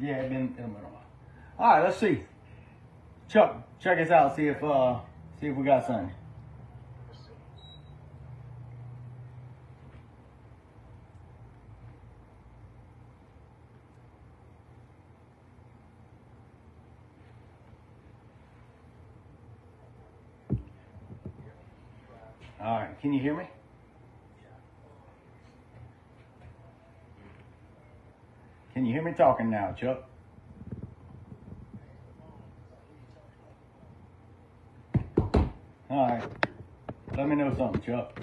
Yeah, it's been a while. All right, let's see. Chuck, check us out. See if we got something. All right, can you hear me? Can you hear me talking now, Chuck? All right, let me know something, Chuck.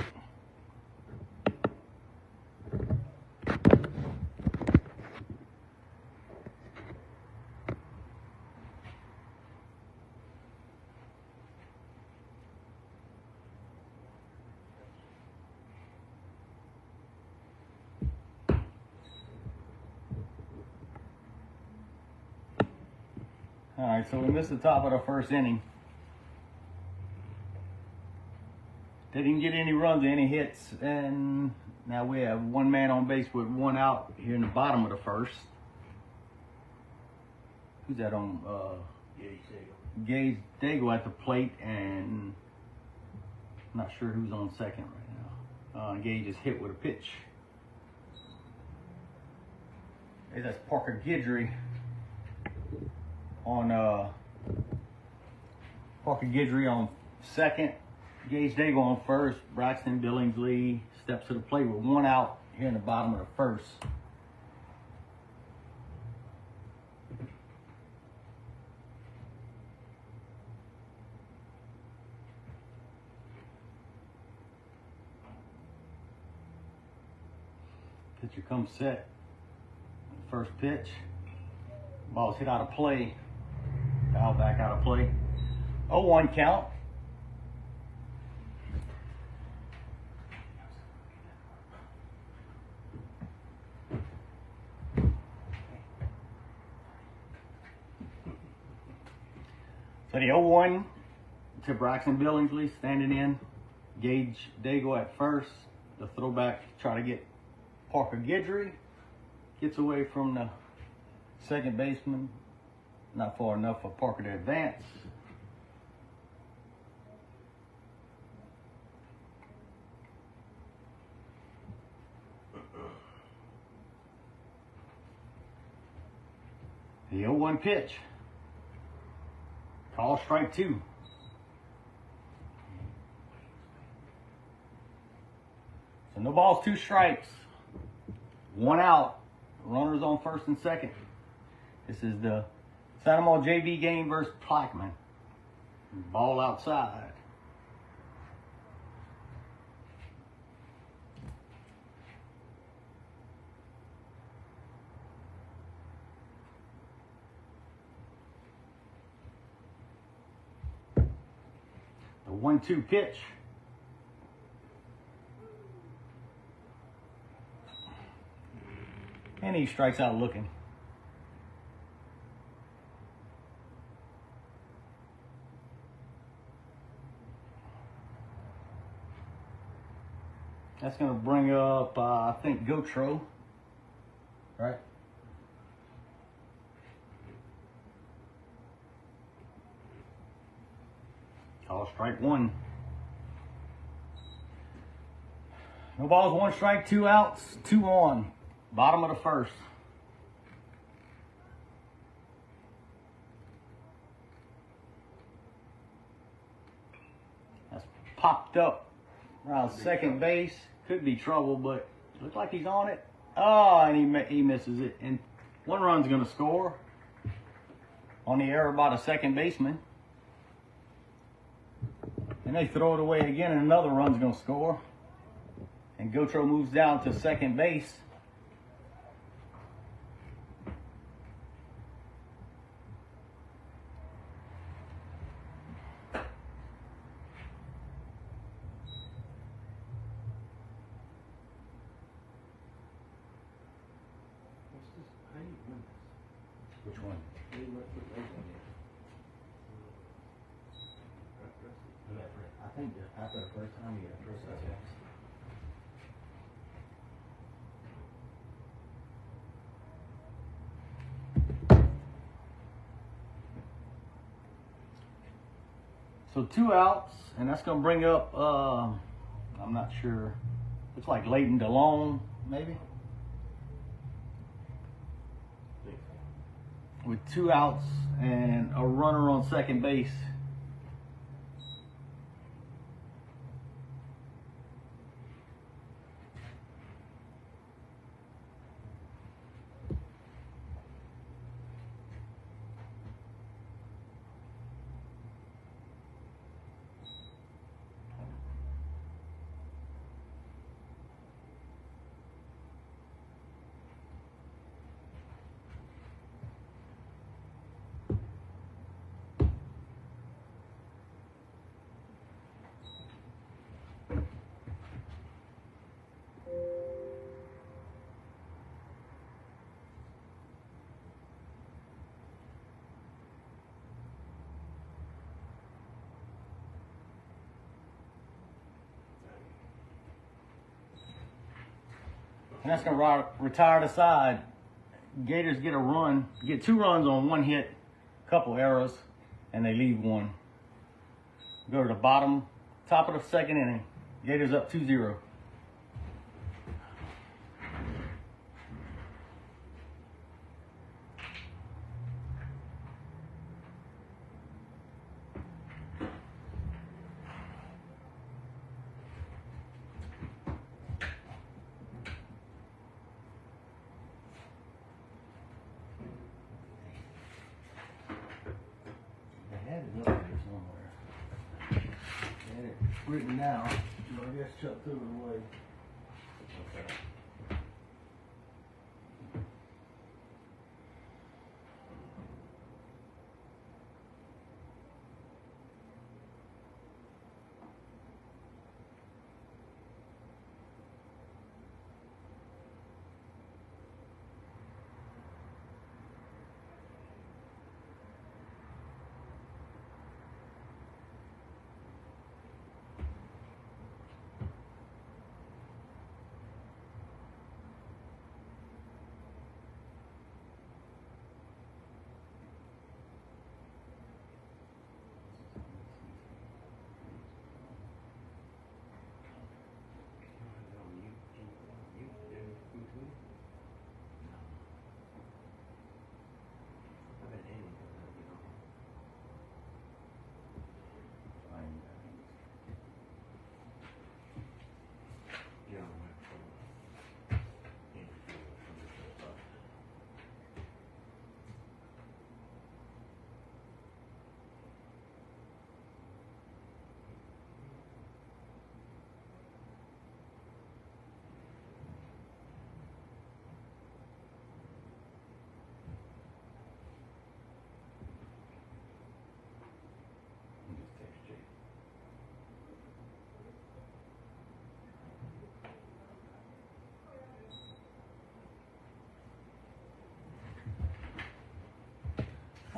All right, so we missed the top of the first inning. They didn't get any runs or any hits, and now we have one man on base with one out here in the bottom of the first. Who's that on? Gage Dago at the plate, and I'm not sure who's on second right now. Gage is hit with a pitch. Hey, that's Parker Guidry on second. Gage Dago on first. Braxton Billingsley steps to the plate with one out here in the bottom of the first. Pitcher comes set. First pitch. Ball's hit out of play. Foul back out of play. 0-1 count. So the 0-1 to Braxton Billingsley standing in. Gage Dago at first. The throwback, try to get Parker Guidry. Gets away from the second baseman. Not far enough for Parker to advance. The 0-1 pitch. Call strike 2. So no balls, 2 strikes. 1 out. Runners on first and second. This is the Sandoval JV game versus Plaquemine. Ball outside. The 1-2 pitch. And he strikes out looking. That's going to bring up, I think, Gotro. Right? Call strike 1. No balls, 1 strike, 2 outs, 2 on. Bottom of the first. That's popped up around second base. Could be trouble, but looks like he's on it. Oh, and he misses it. And 1 run's going to score on the error by the second baseman. And they throw it away again, and another run's going to score. And Gotro moves down to second base. Which one? I think after the first time you got first touchdown. So 2 outs, and that's going to bring up, I'm not sure, it's like Leighton DeLone, maybe? With 2 outs and a runner on second base. And that's going to retire the side. Gators get a run, get 2 runs on 1 hit, couple errors, and they leave 1. Go to the top of the second inning. Gators up 2-0. Written down, but I guess Chuck threw it away. Okay.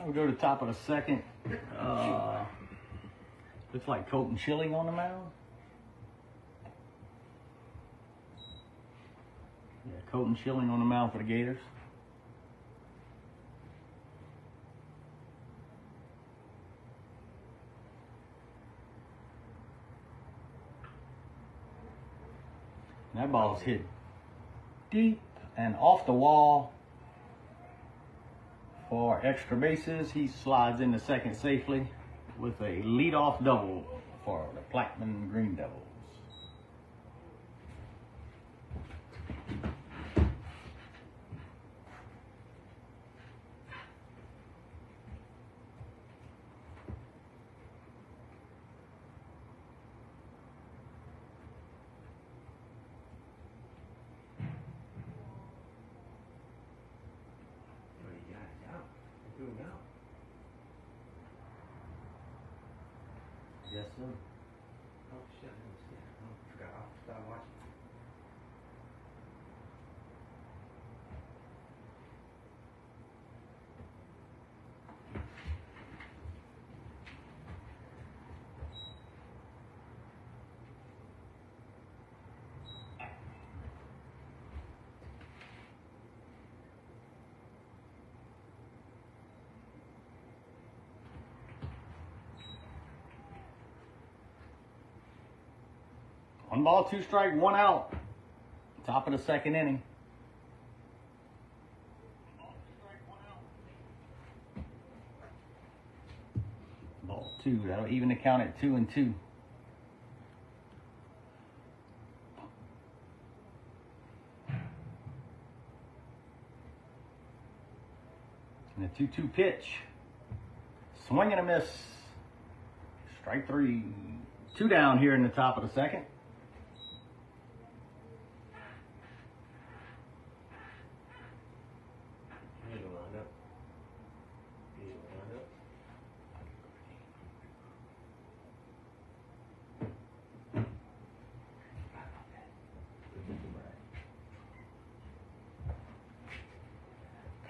We'll go to the top of the second. Looks like Colton Schilling on the mound. Yeah, Colton Schilling on the mound for the Gators. And that ball's hit deep and off the wall. For extra bases, he slides into second safely with a leadoff double for the Plaquemine Green Devils. Yes, sir. Oh shit, I didn't see it. I forgot. I'll stop watching. 1 ball, 2 strike, 1 out. Top of the second inning. Ball 2. That'll even the count at 2-2. And a 2-2 pitch. Swing and a miss. Strike 3. 2 down here in the top of the second.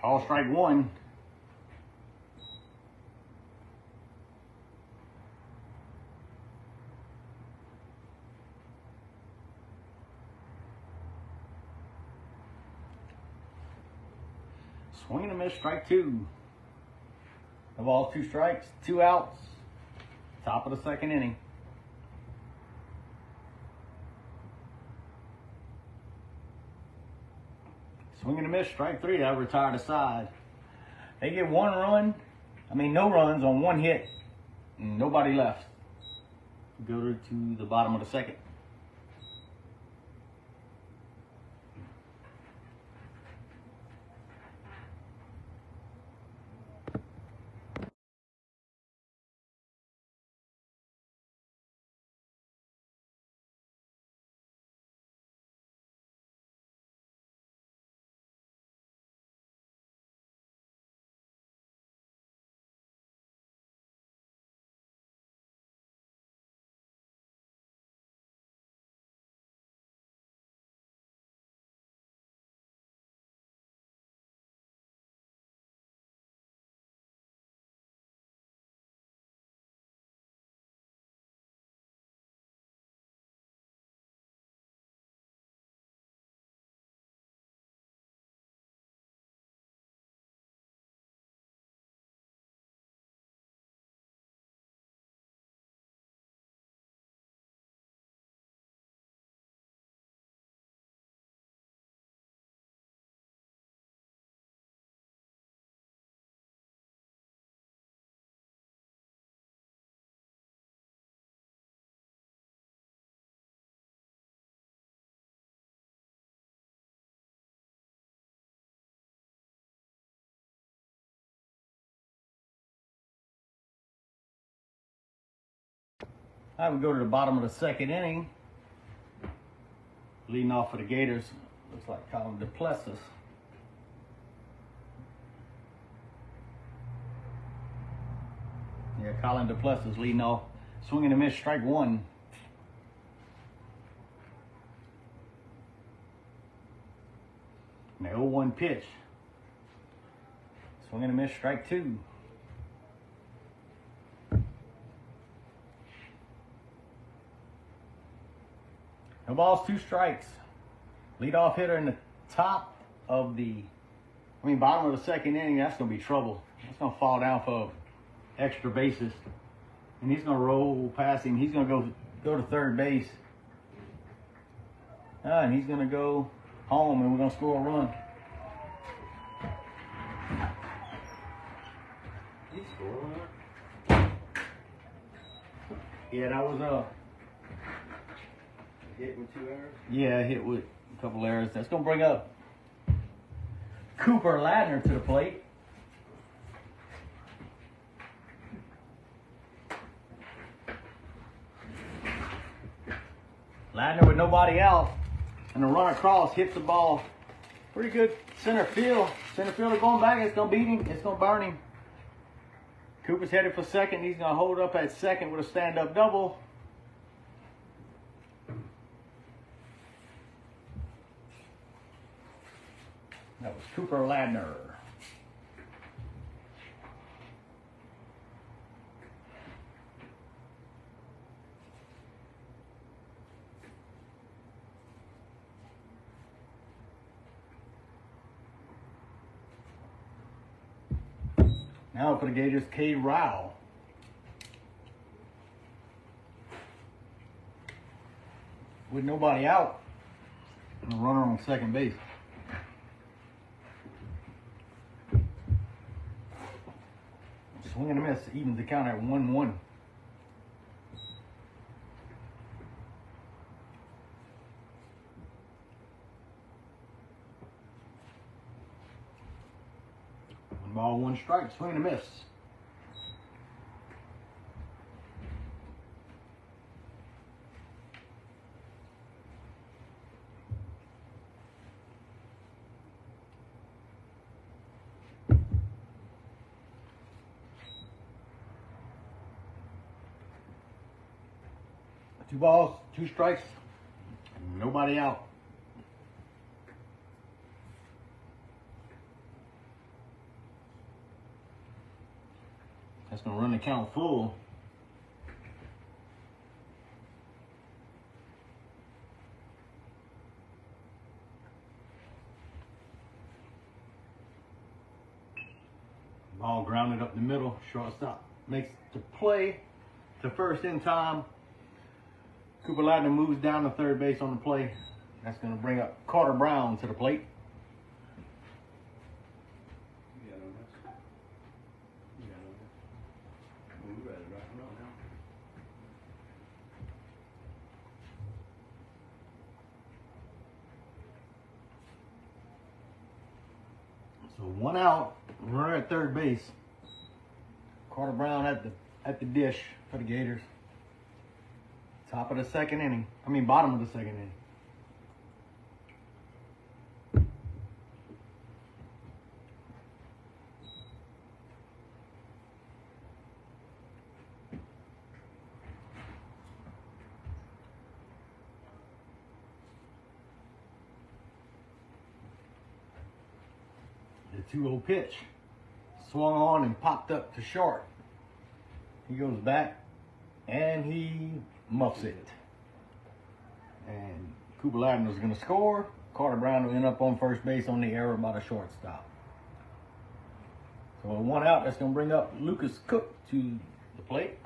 Call strike 1. Swing and a miss, strike 2. 1 ball, 2 strikes, 2 outs. Top of the second inning. Swing and a miss, strike 3. That'll retire the side. They get 1 run. No runs on 1 hit. And nobody left. Go to the bottom of the second. I would go to the bottom of the second inning. Leading off for the Gators, looks like Colin Duplessis. Yeah, Colin Duplessis leading off. Swing and a miss, strike 1. And the 0-1 pitch. Swing and a miss, strike 2. No balls, 2 strikes. Leadoff hitter in the top of the, bottom of the second inning. That's going to be trouble. That's going to fall down for extra bases. And he's going to roll past him. He's going to go to third base. And he's going to go home, and we're going to score a run. He scored a run? Yeah, that was Hit with 2 errors? Yeah, hit with a couple errors. That's going to bring up Cooper Ladner to the plate. Ladner with nobody out. And the run across hits the ball. Pretty good center field. Center fielder going back. It's going to beat him. It's going to burn him. Cooper's headed for second. He's going to hold up at second with a stand-up double. That was Cooper Ladner. Now for the Gators, K. Rao. with nobody out, and a runner on second base. Swing and a miss, evens the count at 1-1. One ball, one strike, swing and a miss. Two balls, two strikes, nobody out. That's gonna run the count full. Ball grounded up the middle, shortstop makes the play to first in time. Cooper Ladner moves down to third base on the play. That's going to bring up Carter Brown to the plate. So one out, runner at third base. Carter Brown at the dish for the Gators. Top of the second inning. Bottom of the second inning. The 2-0 pitch. Swung on and popped up to short. He goes back and he muffs it. And Cooper Ladner's going to score. Carter Brown will end up on first base on the error by the shortstop. So one out, that's going to bring up Lucas Cook to the plate.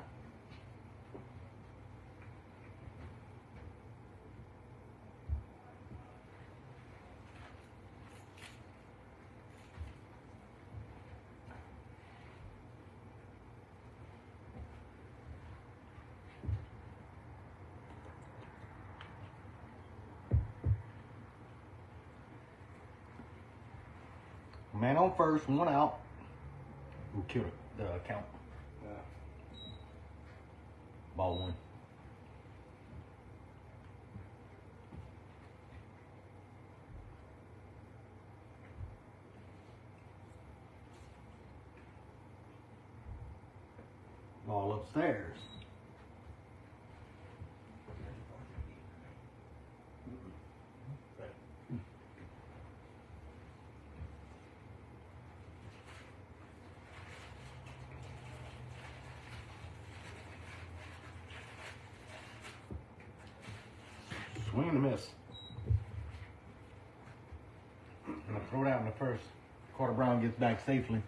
Man on first, one out. We'll kill the count. Yeah. Ball one. Ball upstairs. Swing and a miss. I'm going to throw it out in the first. Carter Brown gets back safely.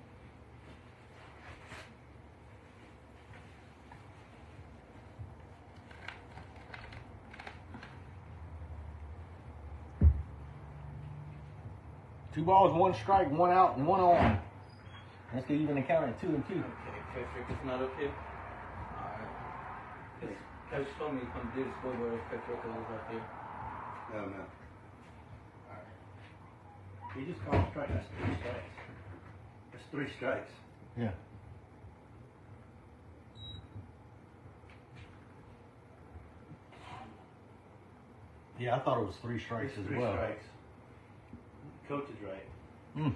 Two balls, one strike, one out, and one on. That's going to even count at 2-2. Okay, Patrick, it's not okay. Alright. Coach told me to come do the scoreboard if Patrick was right there. No. Alright. You just called strike, that's 3 strikes. That's 3 strikes. Yeah. Yeah, I thought it was 3 strikes as well. 3 strikes. Coach is right.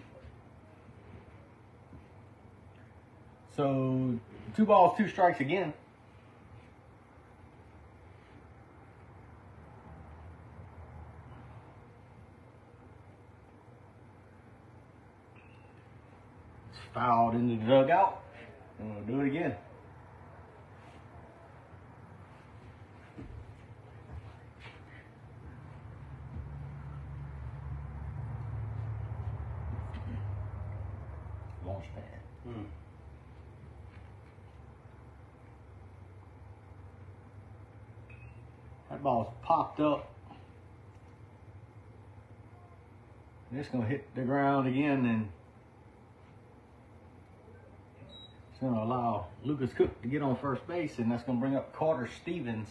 So 2 balls, 2 strikes again. It's fouled into the dugout. And we'll do it again. Launch pad. That ball's popped up It's going to hit the ground again, and it's going to allow Lucas Cook to get on first base, and that's going to bring up Carter Stevens.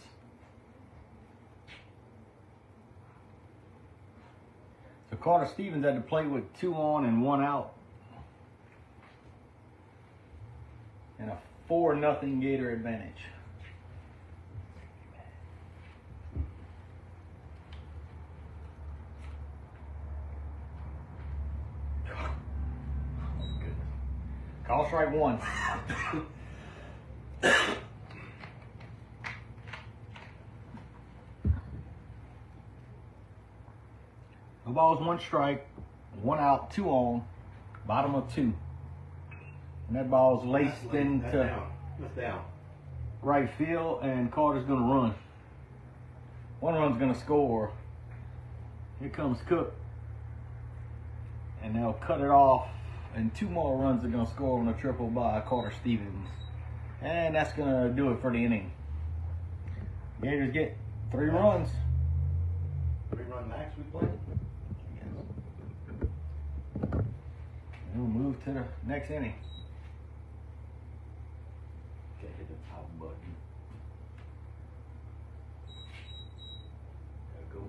So Carter Stevens had to play with 2 on and 1 out. And a 4-0 Gator advantage. Call strike 1. No balls, 1 strike, 1 out, 2 on, bottom of 2. And that ball's laced into right field, and Carter's going to run. 1 run's going to score. Here comes Cook. And they'll cut it off. And 2 more runs are going to score on a triple by Carter Stevens. And that's going to do it for the inning. Gators get 3 runs. 3-run max we played? And we'll move to the next inning. Okay, hit the top button. There we go.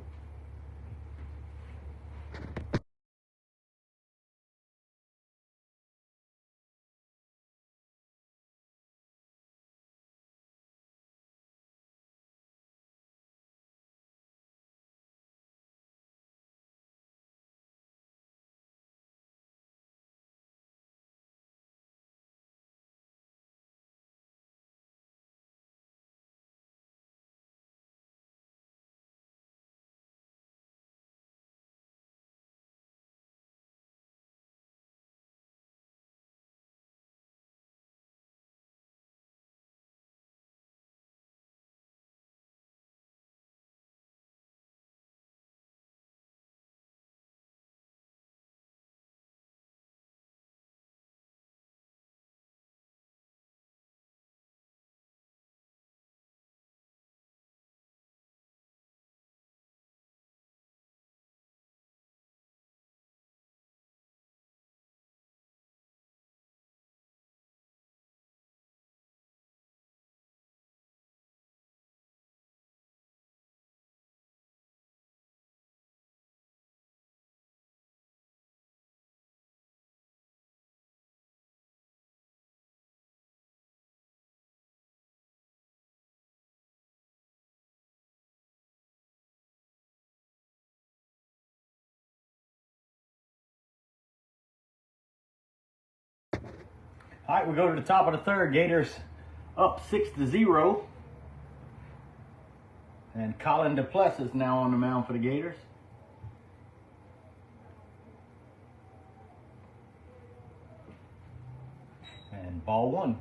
All right, we go to the top of the 3rd. Gators up 6-0. And Colin Duplessis now on the mound for the Gators. And ball 1.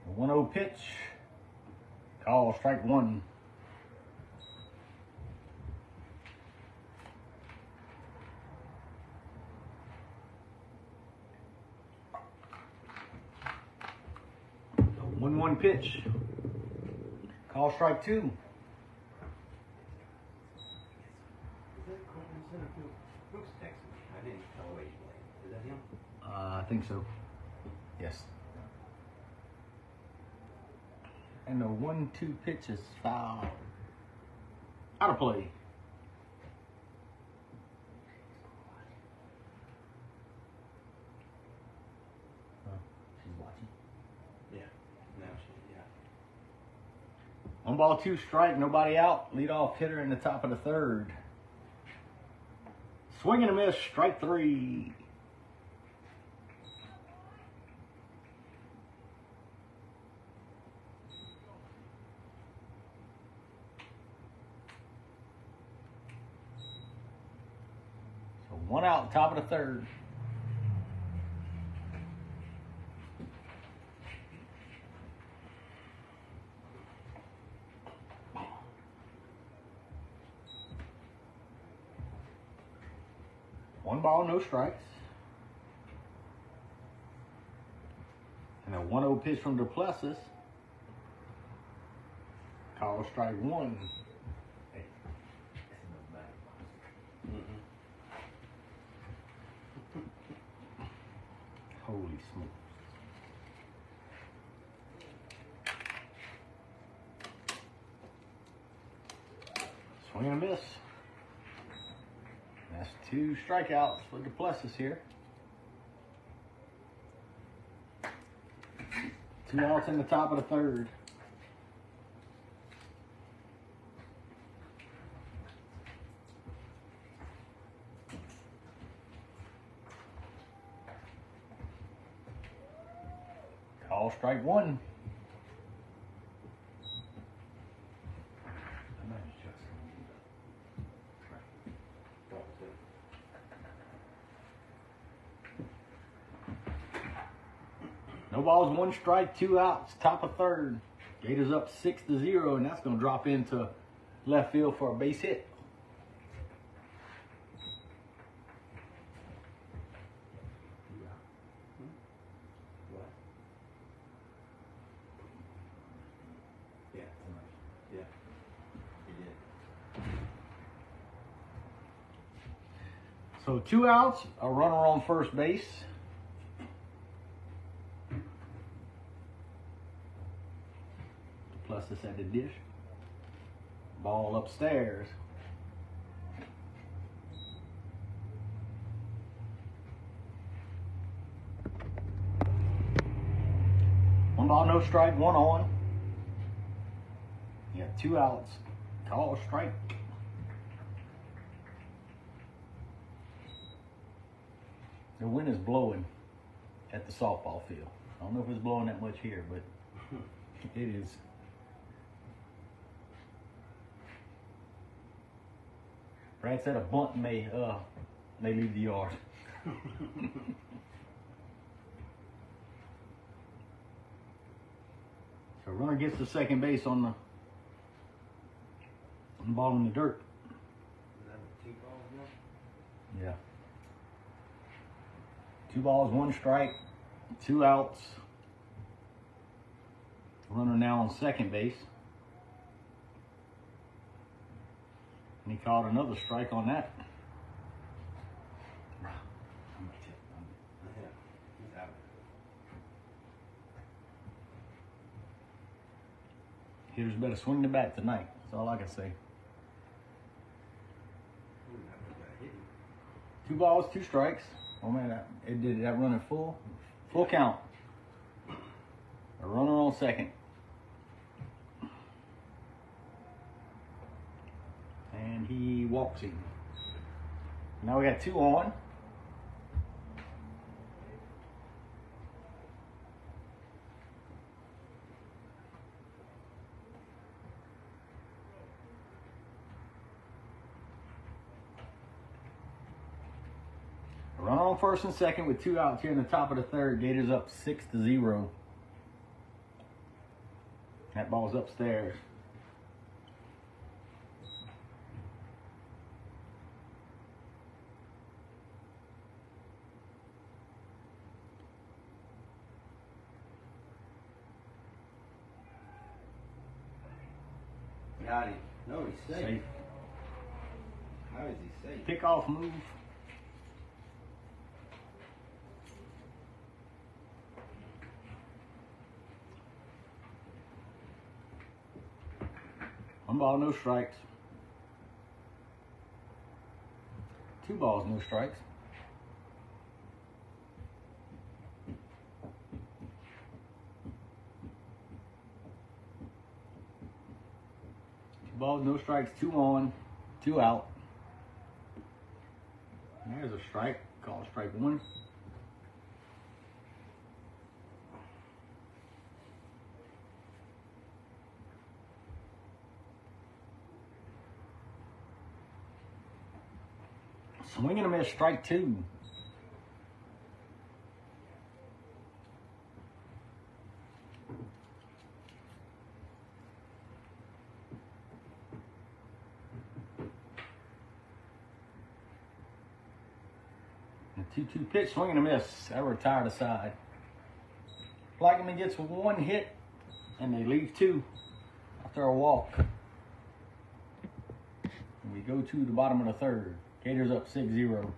A 1-0 pitch. Call strike 1. One pitch. Call strike 2. Is that Courtney center field? Brooks texted me. I didn't tell where he played. Is that him? I think so. Yes. And the 1-2 pitch is foul. Out of play. She's watching. Yeah. Now she, yeah. 1 ball, 2 strike, nobody out. Leadoff hitter in the top of the 3rd. Swing and a miss, strike 3. So 1 out, top of the 3rd. One ball, no strikes. And a 1-0 pitch from Duplessis. Call strike one. Hey, that's enough back. Holy smokes. Swing and a miss. That's 2 strikeouts for Duplessis here. 2 outs in the top of the 3rd. Call strike one. No balls, 1 strike, 2 outs, top of 3rd. Gators up 6-0, and that's going to drop into left field for a base hit. Yeah, yeah, he did. So 2 outs, a runner on first base. Duplessis at the dish. Ball upstairs. One ball, no strike, 1 on. You got 2 outs. Call strike. The wind is blowing at the softball field. I don't know if it's blowing that much here, but it is. Brad said a bunt may leave the yard. So runner gets to second base on the ball in the dirt. Is that a 2 balls now? Yeah. 2 balls, 1 strike, 2 outs. Runner now on second base. And he caught another strike on that. Yeah, he's out. Hitters better swing the bat tonight. That's all I can say. 2 balls, 2 strikes. Oh man, it did that running full count. A runner on second. And he walks him. Now we got 2 on. A runner on first and second with 2 outs here in the top of the 3rd. Gators up 6-0. That ball's upstairs. Got him. No, he's safe. Safe. How is he safe? Pickoff move. One ball, no strikes. 2 balls, no strikes. Balls, no strikes, 2 on, 2 out. And there's a strike, call strike 1. Swing and a miss, strike 2. A 2-2 pitch, swing and a miss. That retired aside. Plaquemine gets 1 hit, and they leave 2. After after a walk. And we go to the bottom of the third. Gators up 6-0.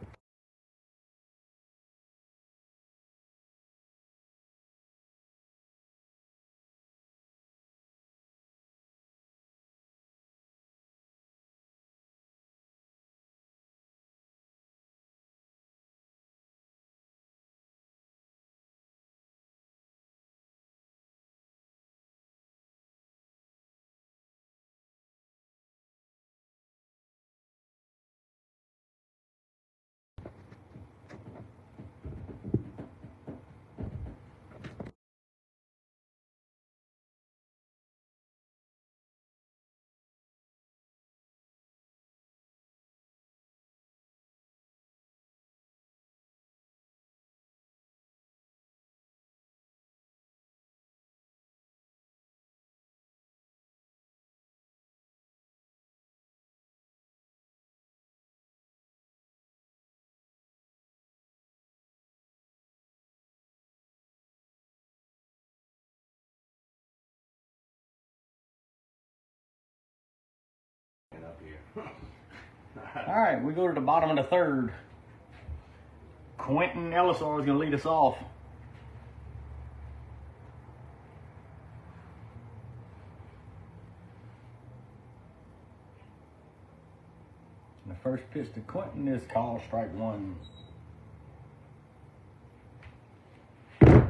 Up here. All right, we go to the bottom of the third. Quentin Ellisor is going to lead us off. And the first pitch to Quentin is called strike one. You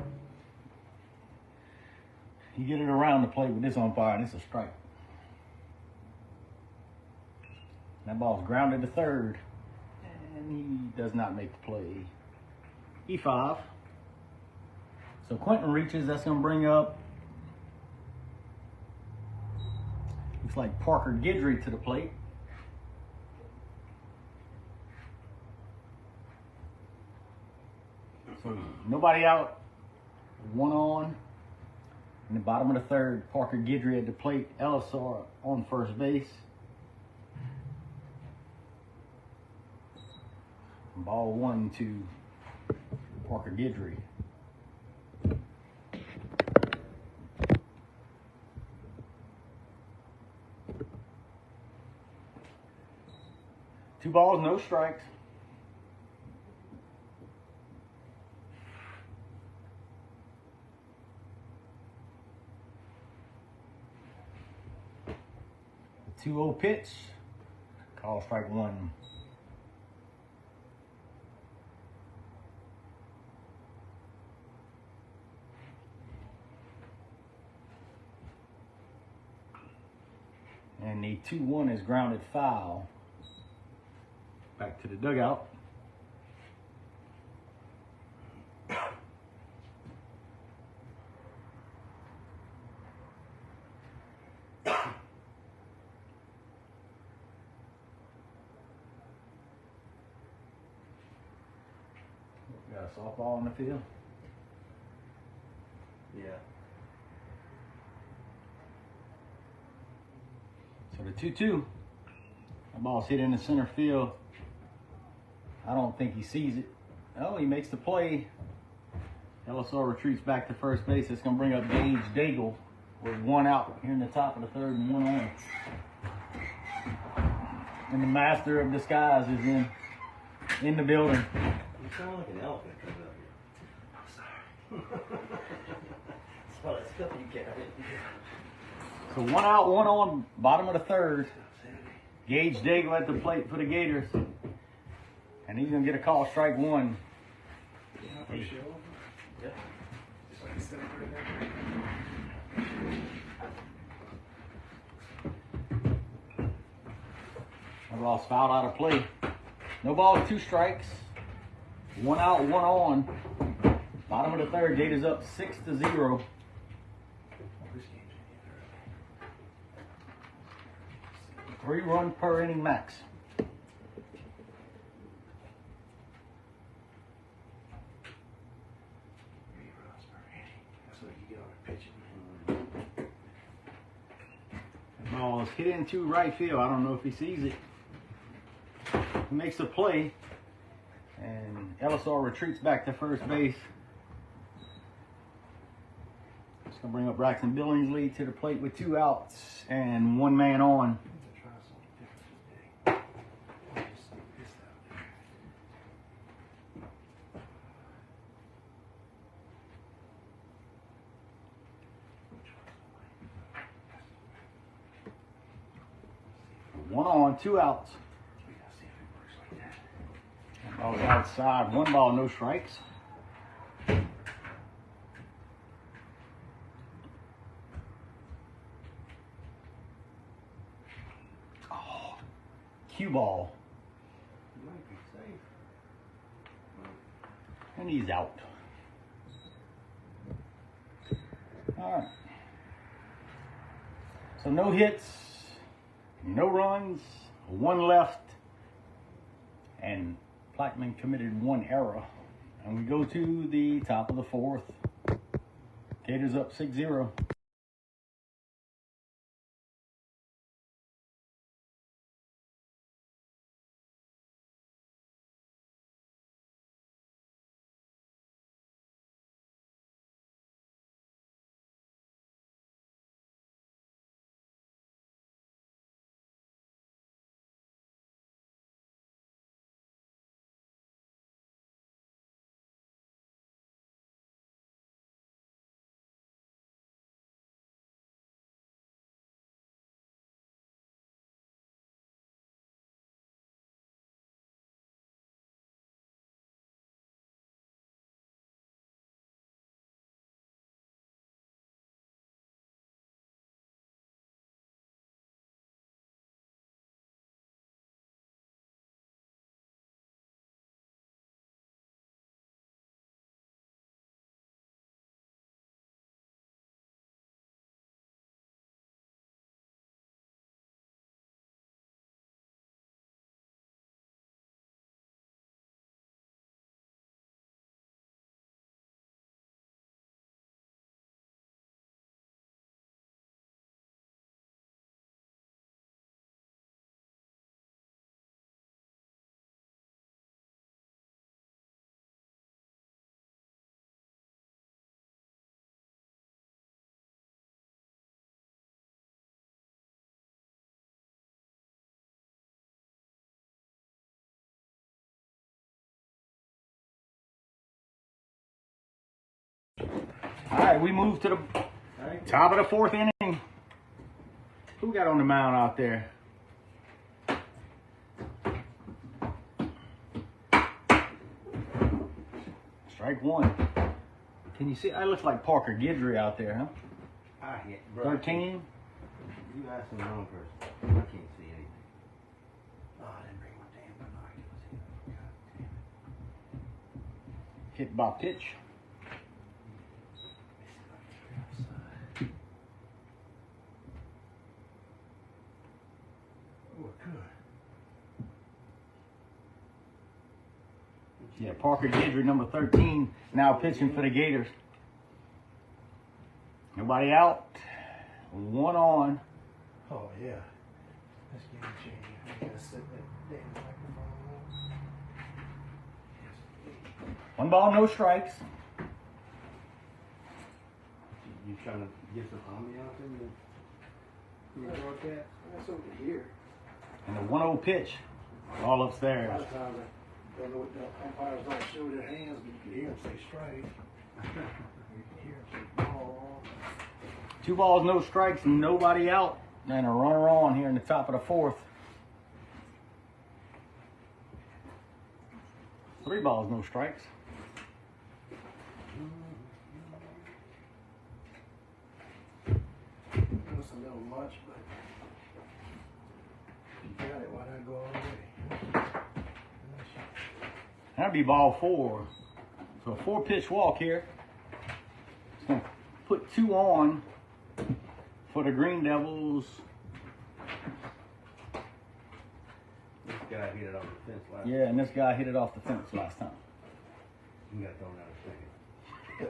get it around the plate with this umpire, and it's a strike. That ball's grounded to third, and he does not make the play. E5. So Quentin reaches. That's going to bring up, looks like Parker Guidry to the plate. So nobody out, one on. In the bottom of the third, Parker Guidry at the plate, Ellisor on first base. Ball 1 to Parker Guidry. Two balls, no strikes. The 2-0 pitch, call strike one. And the 2-1 is grounded foul. Back to the dugout. We got a softball on the field. Yeah. So the 2-2, that ball's hit in the center field. I don't think he sees it. Oh, he makes the play. Ellisor retreats back to first base. It's going to bring up Gage Daigle with one out here in the top of the third and one on. And the master of disguise is in the building. You sound like an elephant comes up here. I'm sorry. That's all that stuff you carry. So one out, one on, bottom of the third. Gage Daigle at the plate for the Gators. And he's going to get a call, strike one. Yeah. That ball's fouled out of play. No balls, two strikes. One out, one on. Bottom of the third, Gators up 6-0. 3 run per inning max. That's what you get on a pitching. The ball is hit into right field. I don't know if he sees it. He makes a play, and Ellisor retreats back to first base. So bring up Braxton Billingsley to the plate with 2 outs and 1 man on. Try something different today. I'll just stick this out there. One on, 2 outs. We gotta see if it works like that. Ball outside, 1 ball, no strikes. Oh, cue ball. It might be safe. And he's out. All right. So no hits, no runs, 1 left, and Plaquemine committed 1 error. And we go to the top of the 4th. Gators up 6-0. All right, we move to the top of the 4th inning. Who got on the mound out there? Strike 1. Can you see? I look like Parker Guidry out there, huh? I hit, bro. 13. You asked the wrong person. I can't see anything. Oh, I didn't bring my damn binoculars here. God damn it. Hit by pitch. Yeah, Parker Guidry, number 13, now pitching for the Gators. Nobody out. 1 on. Oh, yeah. That's game changer. I gotta set that damn microphone on. 1 ball, no strikes. You trying to get some ambiance in the broadcast? That's over here. And the 1-0 pitch. All A lot upstairs. of times, the umpires don't show their hands, but you can hear them say strike. You can hear them say ball. 2 balls, no strikes, nobody out. And a runner on here in the top of the 4th. 3 balls, no strikes. That's a little much, but if you got it, why not go all the way? That'd be ball 4. So a 4-pitch walk here. It's gonna put 2 on for the Green Devils. This guy hit it off the fence last Yeah, and this guy hit it off the fence last time. You got thrown out a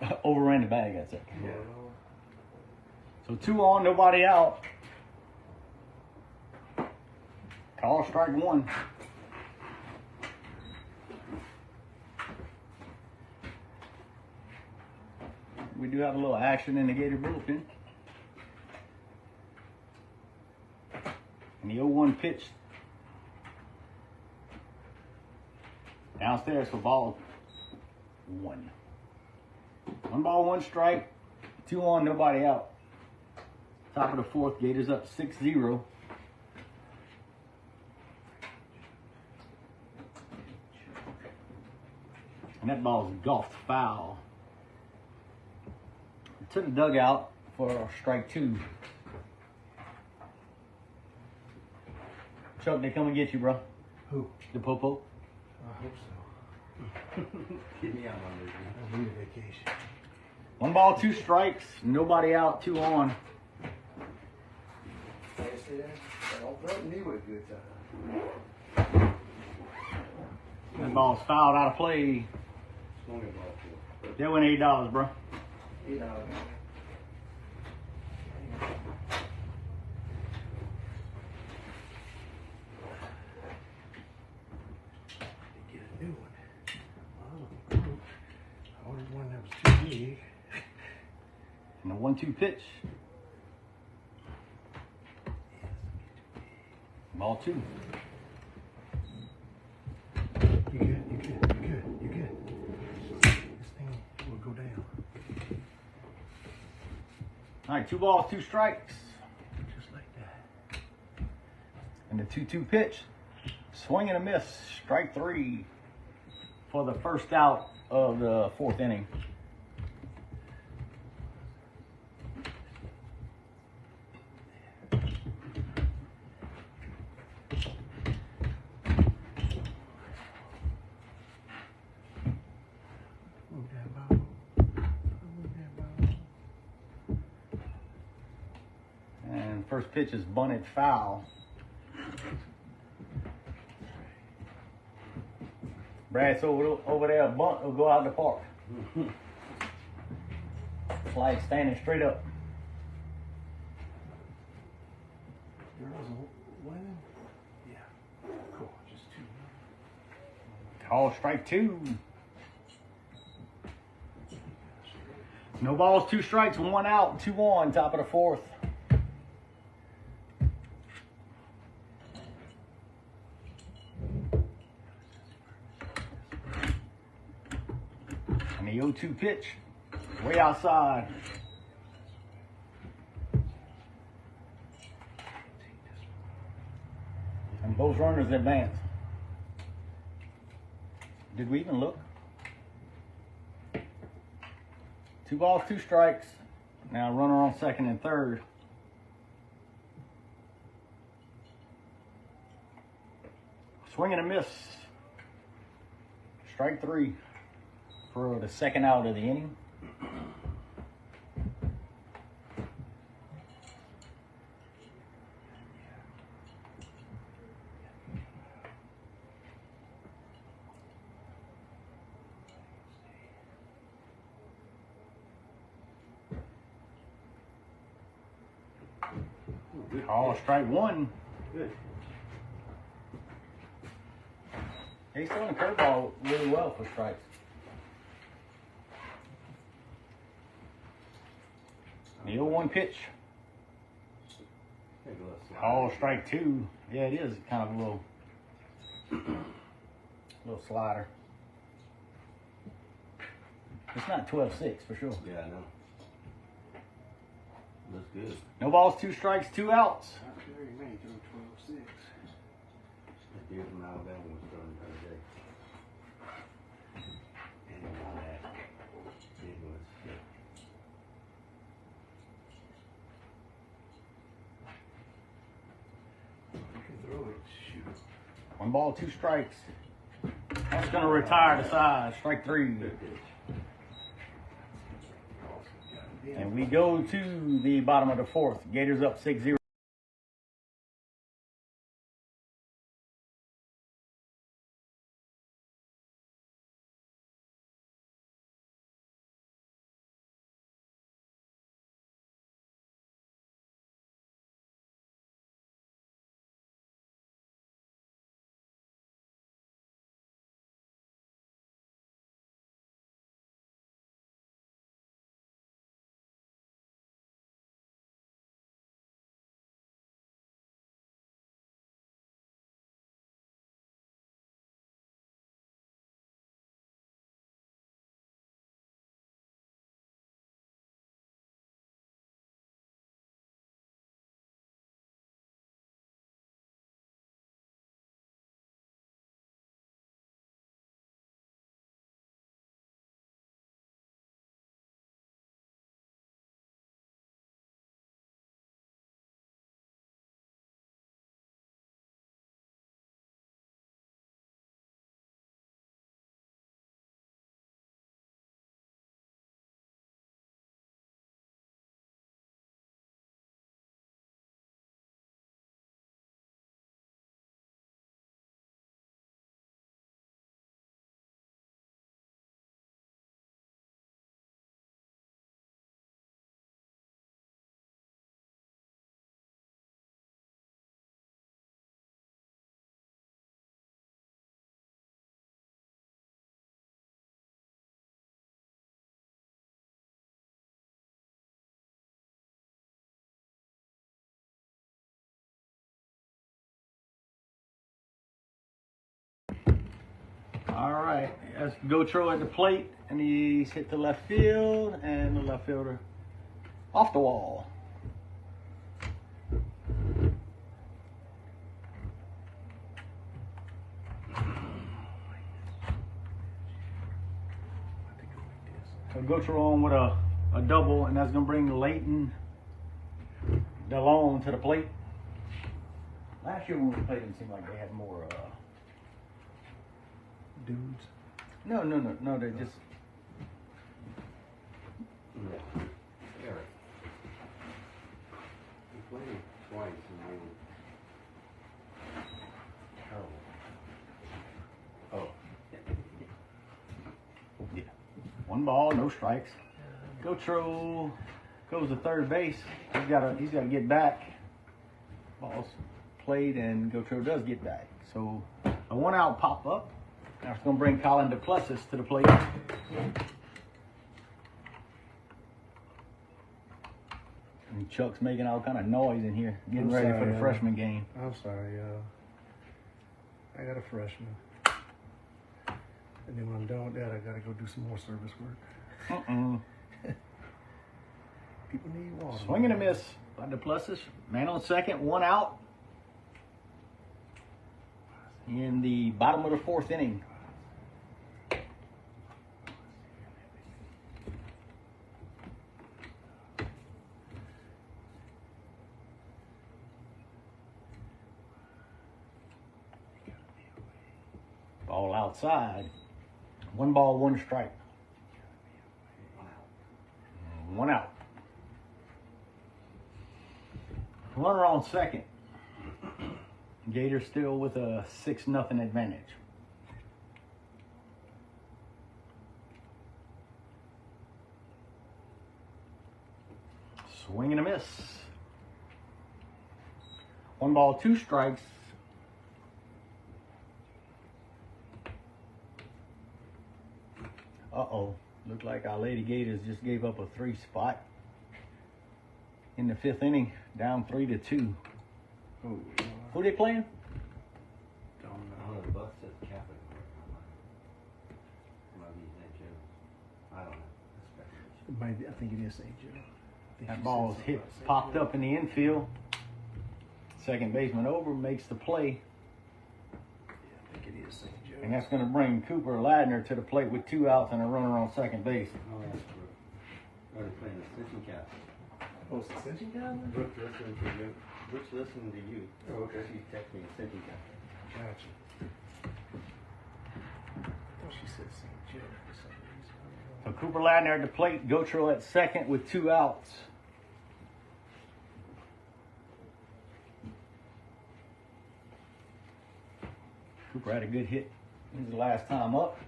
second. Overran the bag, that's it. Yeah. So 2 on, nobody out. Call strike 1. We we do have a little action in the Gator bullpen. And the 0-1 pitch downstairs for ball 1. 1 ball, 1 strike, 2 on, nobody out. Top of the 4th, Gators up 6-0. And that ball's golfed foul to the dugout for strike 2. Chuck, they come and get you, bro. Who? The Popo. I hope so. Get me out of my movie. I need a vacation. 1 ball, 2 strikes, nobody out, 2 on. Can't say that. Don't threaten me with a good time. That ball's fouled out of play. Swung it ball for. They win $8, bro. $8. Get a new one. I ordered one that was too big. And the 1-2 pitch. Ball 2. You good. This thing will go down. All right, 2 balls, 2 strikes. Just like that. And the 2-2 pitch. Swing and a miss. Strike 3 for the first out of the 4th inning. Move that ball. Move that ball. And first pitch is bunted foul. Brad's over there, a bunt will go out in the park. Flag standing straight up. Girls winning? Yeah. Cool. Just 2. Call strike 2. No balls, 2 strikes, 1 out, 2 on, top of the 4th. And the 0-2 pitch, way outside. And both runners advance. Did we even look? 2 balls, 2 strikes. Now runner on 2nd and 3rd. Swing and a miss. Strike 3 for the 2nd out of the inning. Oh, strike 1. Good. He's throwing the curveball really well for strikes. The 0-1 pitch. Take a little slide. Oh, strike 2. Yeah, it is kind of a little slider. It's not 12-6 for sure. Yeah, I know. Looks good. No balls, 2 strikes, 2 outs. Not very many throw 12-6. That dude from Alabama was throwing the other day. And all that. It was. You can throw it. Shoot. 1 ball, 2 strikes. That's going to retire the side. Strike 3. Good pitch. And we go to the bottom of the 4th. Gators up 6-0. All right, that's Gotro at the plate, and he's hit the left field, and the left fielder off the wall. So Gotro on with a double, and that's gonna bring Leighton DeLone to the plate. Last year when we played them, it seemed like they had more. Dudes. No, they just. Yeah. Eric. We played him twice and they were terrible. Oh. Yeah. One ball, no strikes. Gotro goes to third base. He's got to get back. Ball's played, and Gotro does get back. So a 1 out pop up. Now it's going to bring Colin DePlessis to the plate. And Chuck's making all kind of noise in here, getting ready for the freshman game. I'm sorry, I got a freshman. And then when I'm done with that, I gotta go do some more service work. People need water. Swing and a miss by DePlessis. Man on second, 1 out. In the bottom of the 4th inning. Ball outside. 1 ball, 1 strike. 1 out. Runner on second. Gators still with a 6-0 advantage. Swing and a miss. 1 ball, 2 strikes. Uh-oh. Looked like our Lady Gators just gave up a 3 spot in the 5th inning, down 3-2. Oh, Who they playing? don't Oh, know. the bus says Catholic. Might be St. Joe's. I don't know. That's speculation. It might be, I think it is St. Joe. I think That she ball's said hit, something about St. popped Joe. up in the infield. Second baseman over, makes the play. Yeah, I think it is St. Joe. And that's going to bring Cooper Ladner to the plate with 2 outs and a runner on second base. Oh, that's true. Are they playing the Ascension Catholic? Oh, it's Ascension Catholic? Brooke listening to you. Brooke's listening to you. Oh, okay. She texted me Ascension Catholic. Gotcha. I thought she said St. Joe for some reason. I So don't know. Cooper Ladner at the plate, Gotro at second with 2 outs. Cooper had a good hit. His last time up.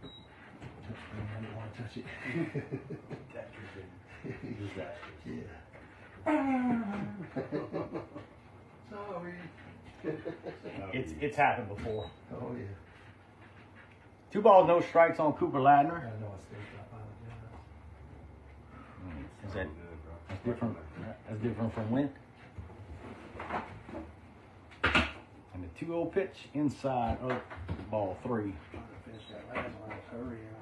I didn't want to touch it. Disastrous. Sorry. It's happened before. Oh, yeah. 2 balls, no strikes on Cooper Ladner. I know I still apologize. Is that Good, bro. that's different? That's different from when? And the 2-0 pitch inside of ball 3. I'm trying to finish that last one. I was hurrying.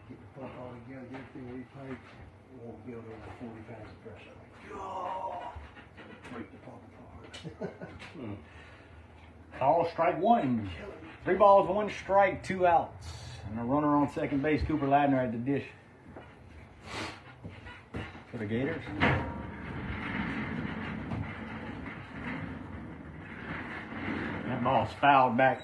Get the pump all together, get everything repiped. We won't build over 40 pounds of pressure. Break the pump apart. Call strike 1. 3 balls, 1 strike, 2 outs. And a runner on second base, Cooper Ladner at the dish. For the Gators. That ball's fouled back.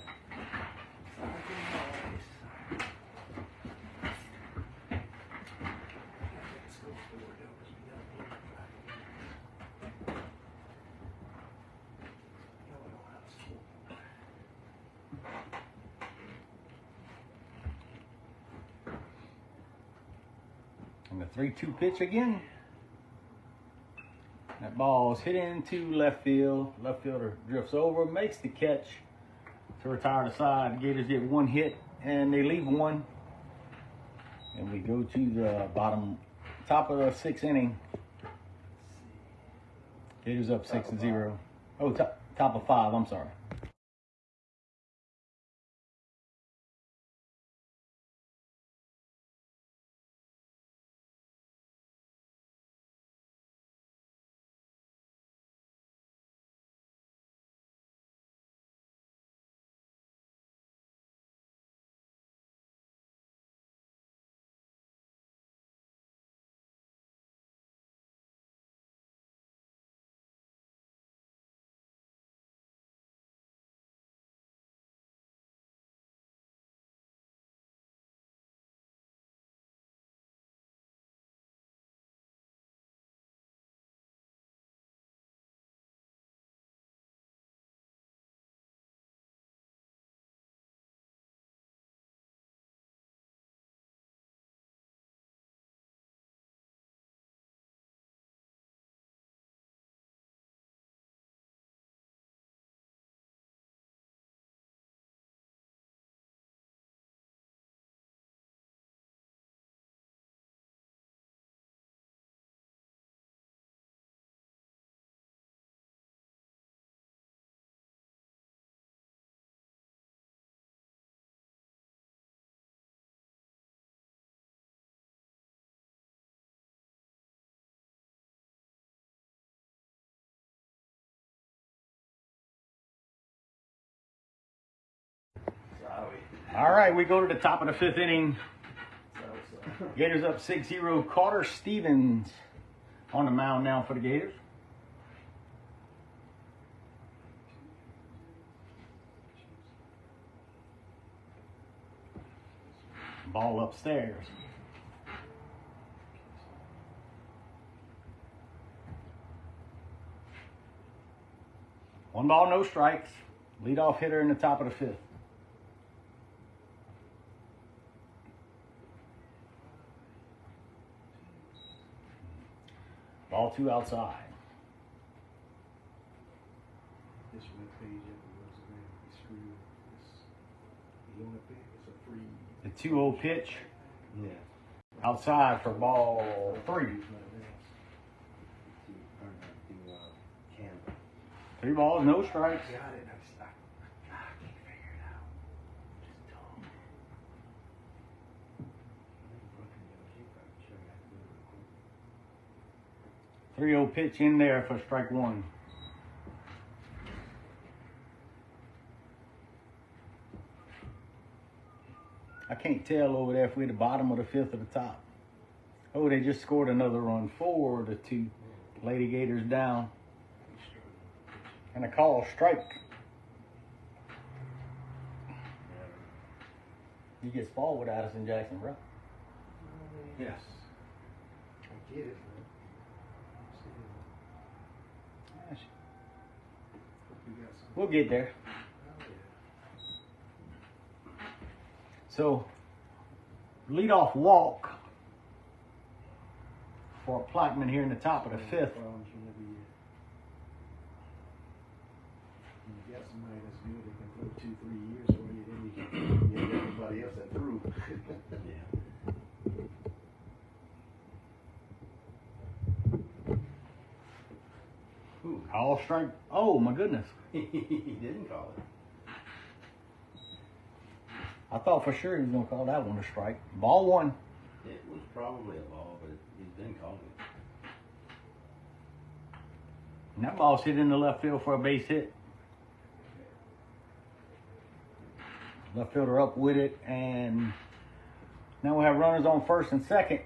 And the 3-2 pitch again. That ball's hit into left field. Left fielder drifts over, makes the catch to retire the side. The Gators get 1 hit, and they leave 1. And we go to the top of the 6th inning. Gators up 6-0. Oh, Top of 5, I'm sorry. All right, we go to the top of the 5th inning. Gators up 6-0. Carter Stevens on the mound now for the Gators. Ball upstairs. One ball, no strikes. Leadoff hitter in the top of the 5th. Ball 2 outside. This web page everyone's going to be screwed. You want to pick? It's a free. The 2-0 pitch Yeah. outside for ball 3. Canada. 3 balls, no strikes. Got it. I can't figure it out. Just dumb. 3-0 pitch in there for strike 1. I can't tell over there if we're at the bottom of the 5th or the top. Oh, they just scored another run, 4-2. Lady Gators down. And a call, strike. He gets ball with Addison Jackson, bro. Yes. I get it, man. We'll get there. So, leadoff walk for Plaquemine here in the top of the 5th. You got somebody that's good that can throw 2-3 years for you, then you get everybody else that threw. Yeah. Ooh. All strike. Oh, my goodness. He didn't call it. I thought for sure he was going to call that one a strike. Ball 1. It was probably a ball, but he didn't call it. And that ball's hit in the left field for a base hit. Left fielder up with it, and now we have runners on first and second.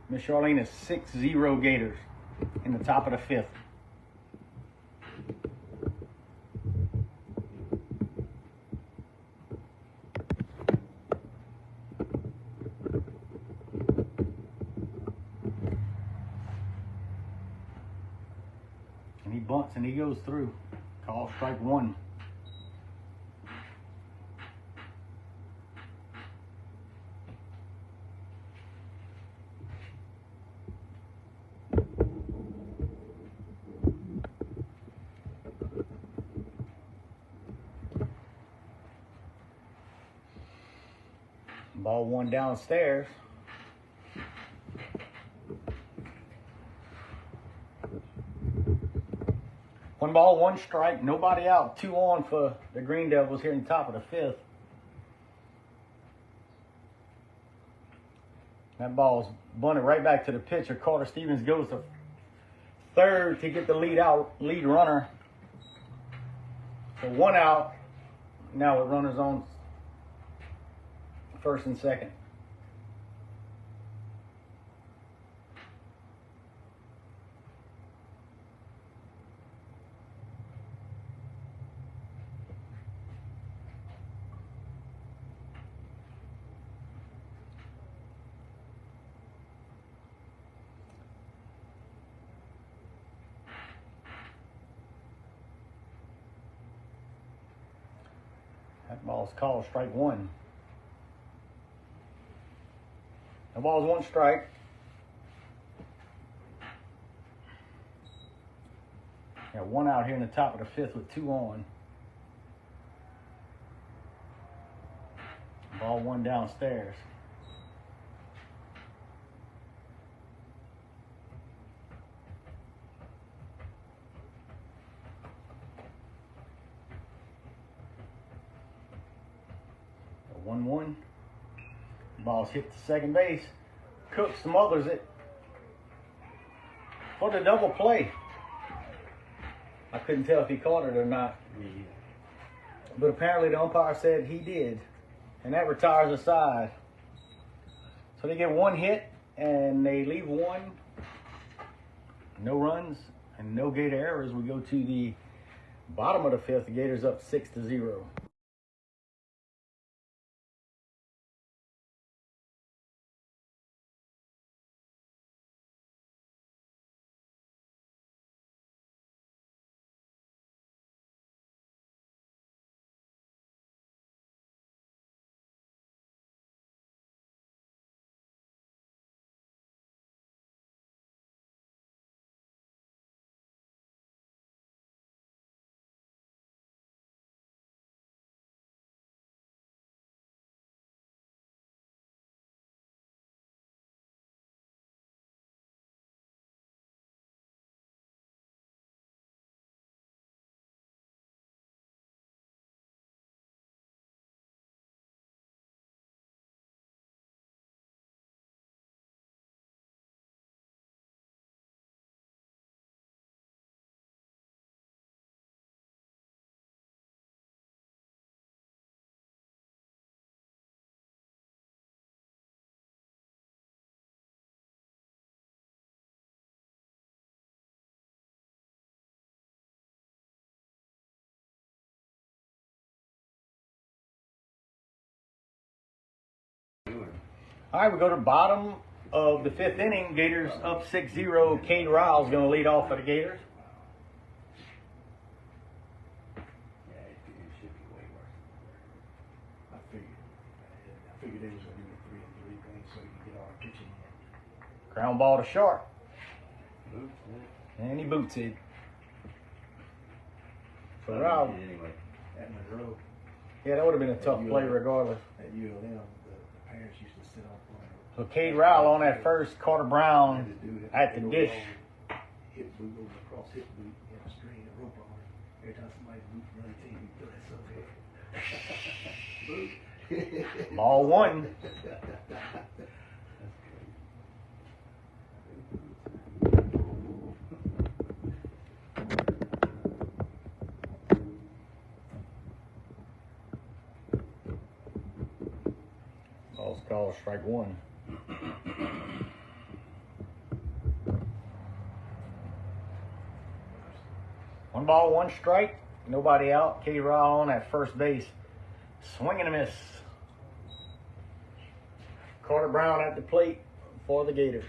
Miss Charlene is 6-0 Gators in the top of the 5th. And he bunts and he goes through. Call strike 1. Ball 1 downstairs. 1 ball, 1 strike, nobody out. 2 on for the Green Devils here in the top of the 5th. That ball's bunted right back to the pitcher. Carter Stevens goes to third to get the lead runner. So 1 out. Now with runners on first and second. That ball's called strike 1. The ball's 1 strike. Got 1 out here in the top of the 5th with 2 on. Ball 1 downstairs. A 1-1. Ball's hit to second base. Cook smothers it for the double play. I couldn't tell if he caught it or not. But apparently the umpire said he did. And that retires the side. So they get 1 hit and they leave 1. No runs and no Gator errors. We go to the bottom of the 5th. The Gators up 6-0. All right, we go to the bottom of the 5th inning. Gators up 6-0. Cade Riles going to lead off for the Gators. Yeah, it should be way worse. I figured they was gonna do the 3-3 thing so you can get all the pitching in. Ground ball to short. Boots, And he boots it. For yeah. Riles. Anyway. At Monroe, Yeah, that would have been a tough play regardless. at ULM, the parents used to sit on So Cade Rowell on that first, Carter Brown Had to do that. at the They go dish. over hip boot, over across hip boot, you have a string and rope on it. Every time somebody's boot from another team, you throw that stuff in. Boot. Ball 1. Ball's called strike 1. One ball, 1 strike. Nobody out. Cade Rowell on at first base. Swing and a miss. Carter Brown at the plate for the Gators.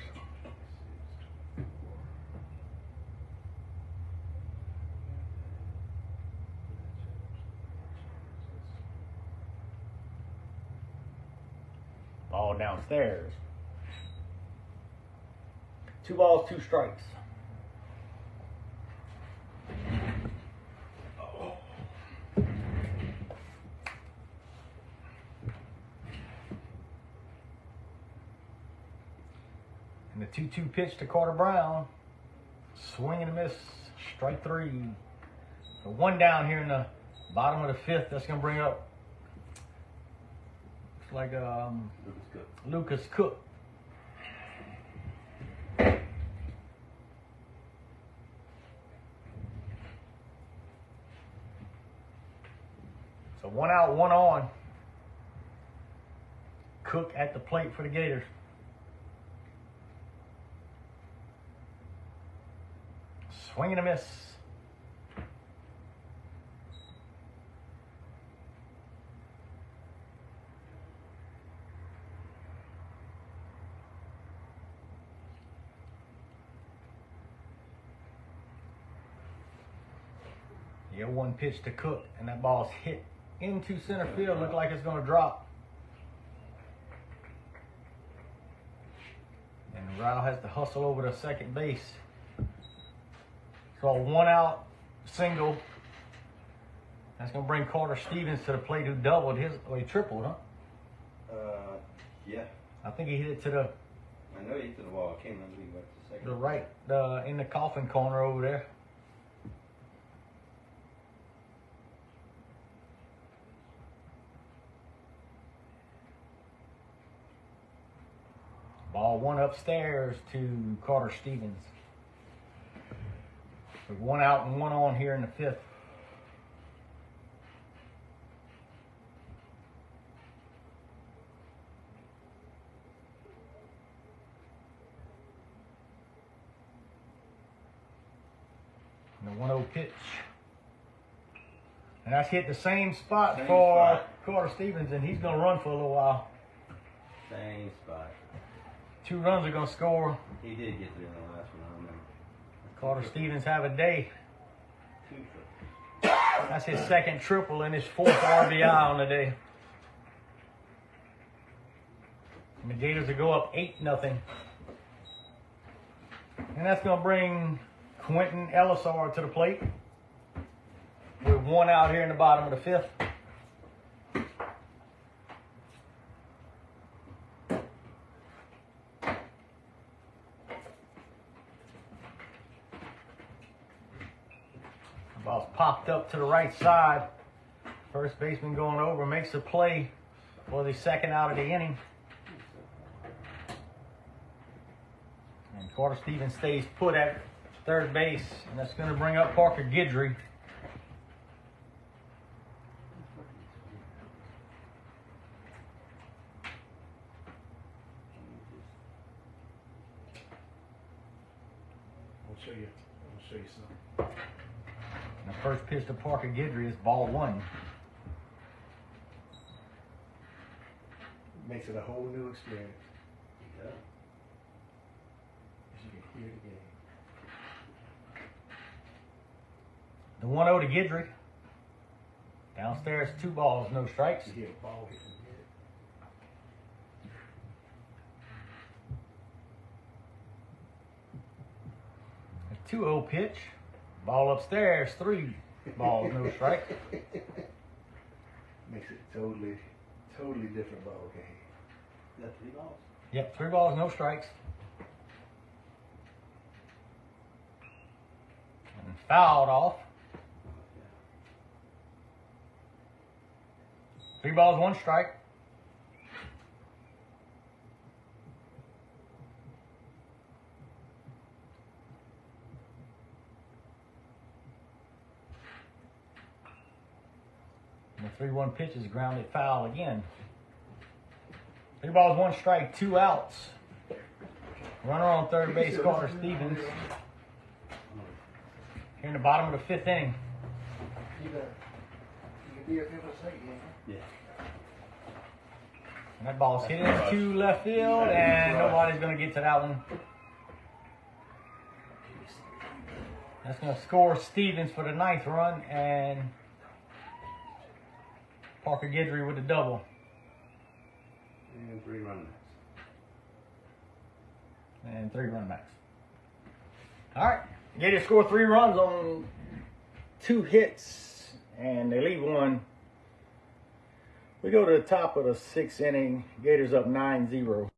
Ball downstairs. 2 balls, 2 strikes. And the 2-2 pitch to Carter Brown. Swing and a miss. Strike 3. So one down here in the bottom of the fifth. That's gonna bring up. Looks like Lucas Cook. So one out, one on. Cook at the plate for the Gators. Swing and a miss. Yeah, one pitch to Cook, and that ball's hit into center field. Look like it's going to drop. And Rao has to hustle over to second base. So a one out single. That's going to bring Carter Stevens to the plate, who doubled his, or he tripled, huh? Yeah. I think he hit it to the I know he hit the wall. I can't remember if he went to second. the right, in the coffin corner over there. Ball one upstairs to Carter Stevens. With one out and one on here in the fifth. And the 1-0 pitch. And that's hit the same spot Same for spot. Carter Stevens, and he's going to run for a little while. Same spot. 2 runs are going to score. He did get through in the last one, I remember. Carter Stevens have a day. 2 triples. That's his second triple and his 4th RBI on the day. And the Gators will go up 8-0. And that's going to bring Quentin Ellisar to the plate. With one out here in the bottom of the fifth. The ball's popped up to the right side. First baseman going over makes a play for the second out of the inning. And Carter Stevens stays put at third base, and that's going to bring up Parker Guidry. I'll show you something. And the first pitch to Parker Guidry is ball 1. Makes it a whole new experience. Yeah. As you can hear the game. The 1-0 to Guidry. Downstairs, 2 balls, no strikes. You hear a ball hitting The 2-0 pitch. Ball upstairs, 3 balls, no strikes. Makes it totally different ball game. Is that 3 balls? Yep, 3 balls, no strikes. And fouled off. 3 balls, 1 strike. And the 3-1 pitch is grounded foul again. 3 balls, 1 strike, 2 outs. Runner on third base, Carter Stevens. Here in the bottom of the 5th inning. You can be up here for a second, Yeah. And that ball's hit into left field, and nobody's going to get to that one. That's going to score Stevens for the 9th run, and Parker Guidry with a double. And 3 run max. And 3 run max. All right. Gators score 3 runs on 2 hits, and they leave 1. We go to the top of the 6th inning. Gators up 9-0.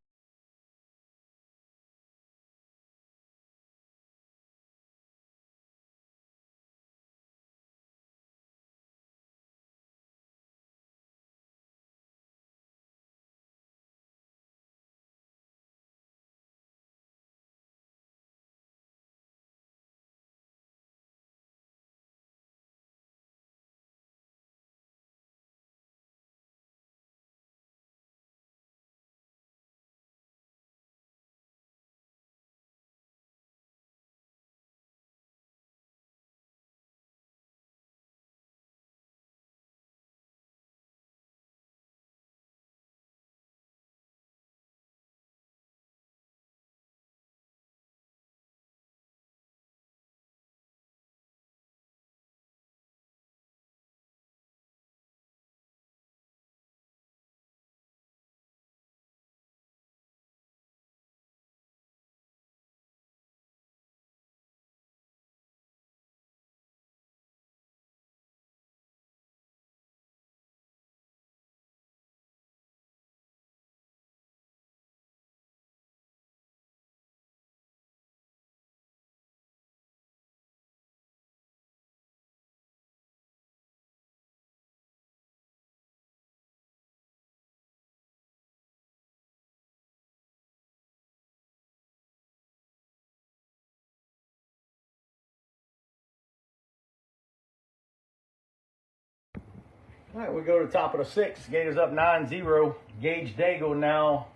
All right, we go to the top of the 6th. Gators up 9-0. Gage Dago now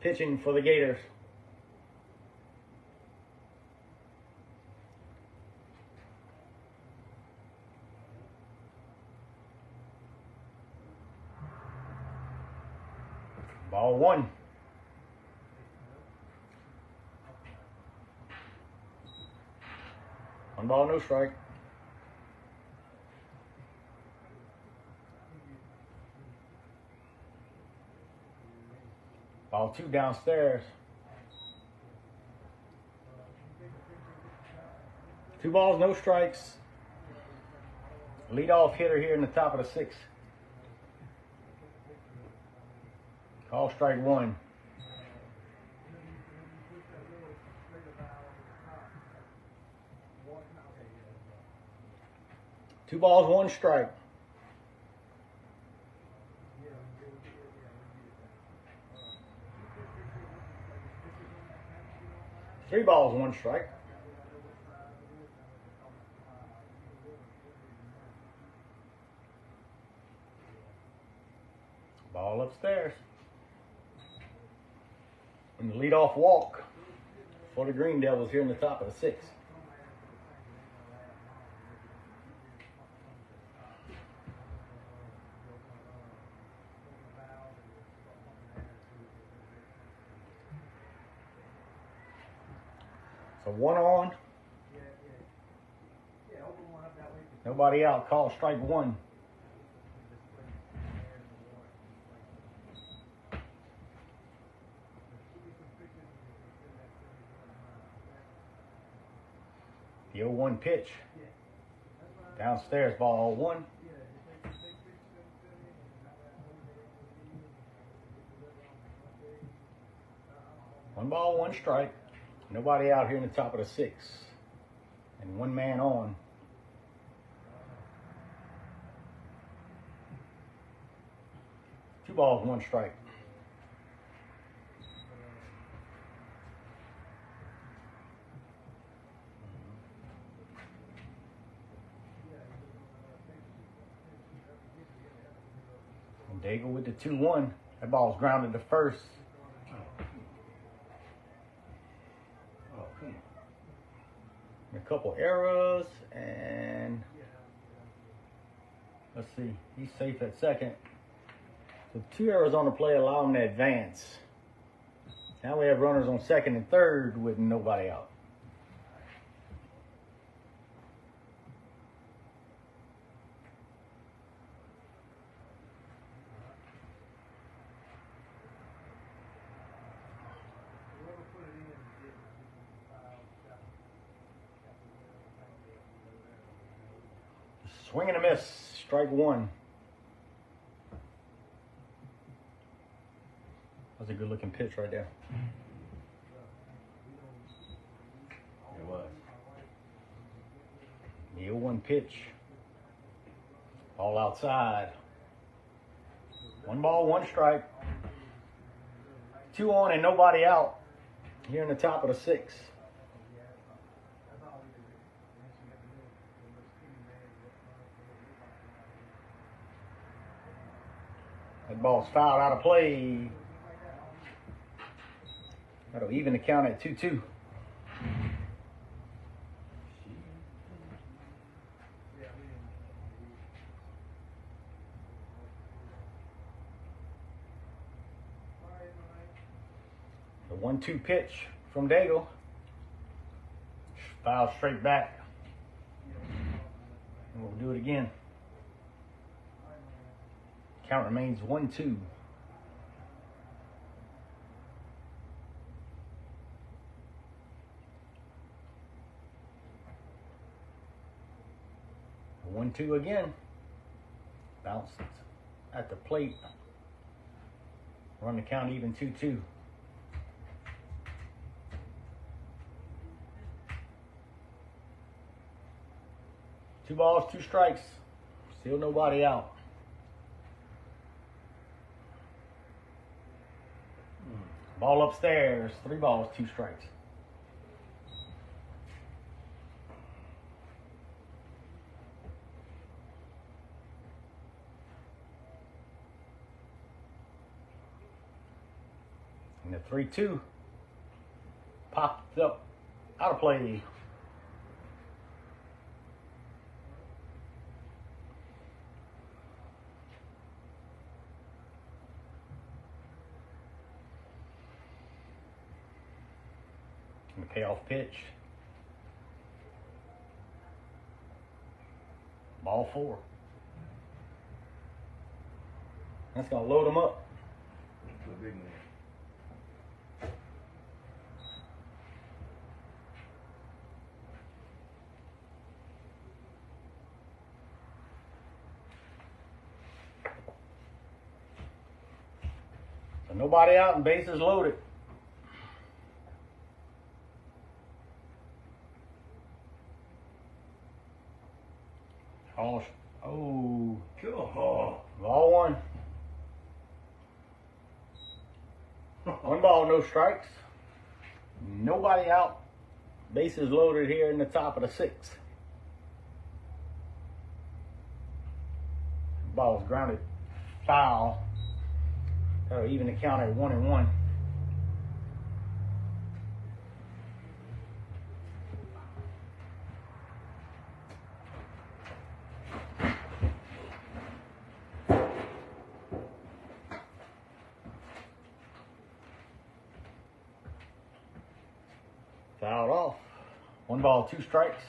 pitching for the Gators. Ball 1. One ball, no strike. Ball 2 downstairs. 2 balls, no strikes. Leadoff hitter here in the top of the 6th. Call strike 1. Two balls, 1 strike. Three balls, 1 strike. Ball upstairs. And the leadoff walk for the Green Devils here in the top of the 6th. So 1 on. Nobody out. Call strike 1. The 0-1 pitch. Downstairs, ball 1. One ball, 1 strike. Nobody out here in the top of the 6th. And 1 man on. Two balls, 1 strike. And Daigle with the 2-1. That ball's grounded to first. A couple errors, and let's see, he's safe at second. So 2 errors on the play allow him to advance. Now we have runners on second and third with nobody out. Swing and a miss, strike 1. That was a good looking pitch right there. It was. The 0-1 pitch. All outside. 1 ball, 1 strike. 2 on and nobody out here in the top of the 6th. That ball's fouled out of play. That'll even the count at 2-2. The 1-2 pitch from Daigle. Foul straight back. And we'll do it again. Count remains 1-2. The 1-2 again. Bounced at the plate. Run the count even 2-2. Two balls, 2 strikes. Still nobody out. Ball upstairs, 3 balls, 2 strikes. 3-2. Popped up. Out of play. And the payoff pitch. Ball 4. That's going to load them up. The big man. So nobody out and bases loaded. Oh, ball 1. 1 ball, no strikes. Nobody out. Bases loaded here in the top of the 6th. Ball's grounded foul. That'll even the count at 1-1. Fouled off. 1 ball, 2 strikes.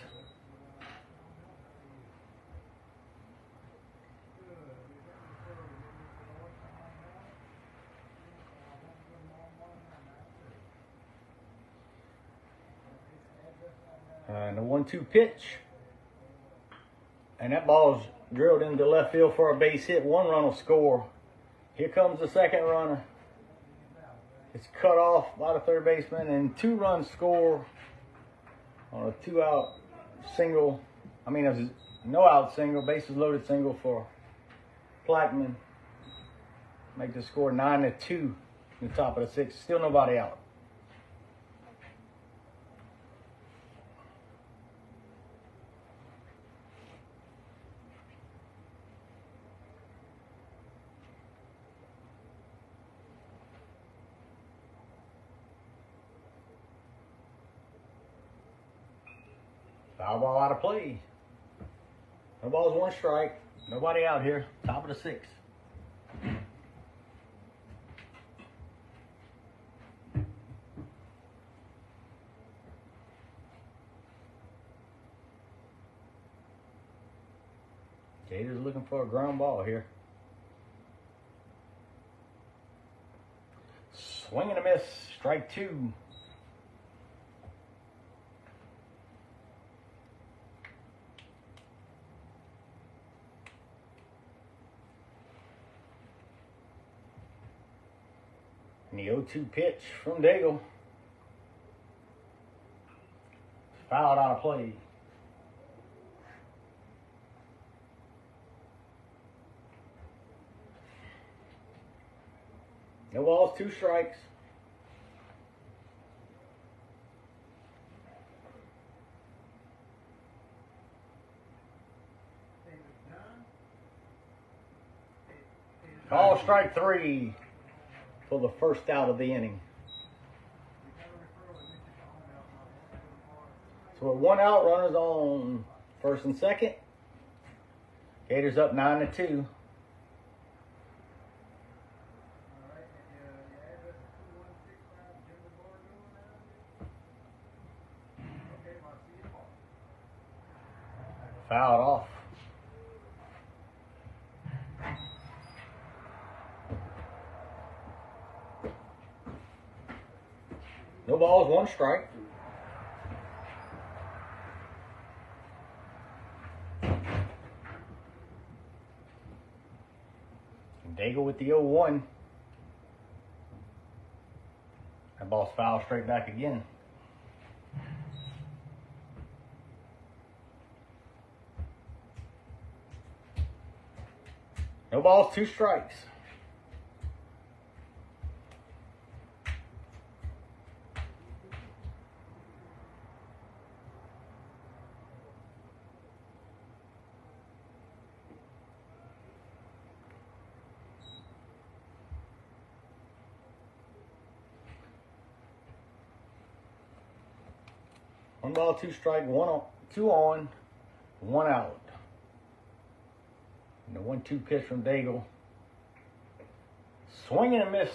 And the 1-2 pitch. And that ball's drilled into left field for a base hit. 1 run will score. Here comes the second runner. It's cut off by the third baseman, and 2 runs score on a 2-out single. I mean, it was a no-out single, bases loaded single for Plaquemine. Make the score 9-2 in the top of the 6th. Still nobody out. Foul ball out of play. No balls, 1 strike. Nobody out here. Top of the 6th. Gators looking for a ground ball here. Swing and a miss. Strike 2. And the 0-2 pitch from Daigle. Fouled out of play. No balls, 2 strikes. Call strike 3 for the first out of the inning. So with 1 out, runners on first and second. Gators up 9-2. Fouled off. No balls, 1 strike. Daigle with the 0-1. That ball's fouled straight back again. No balls, 2 strikes. 1 ball, 2 strike, 2 on, 1 out. And the 1-2 pitch from Daigle. Swing and a miss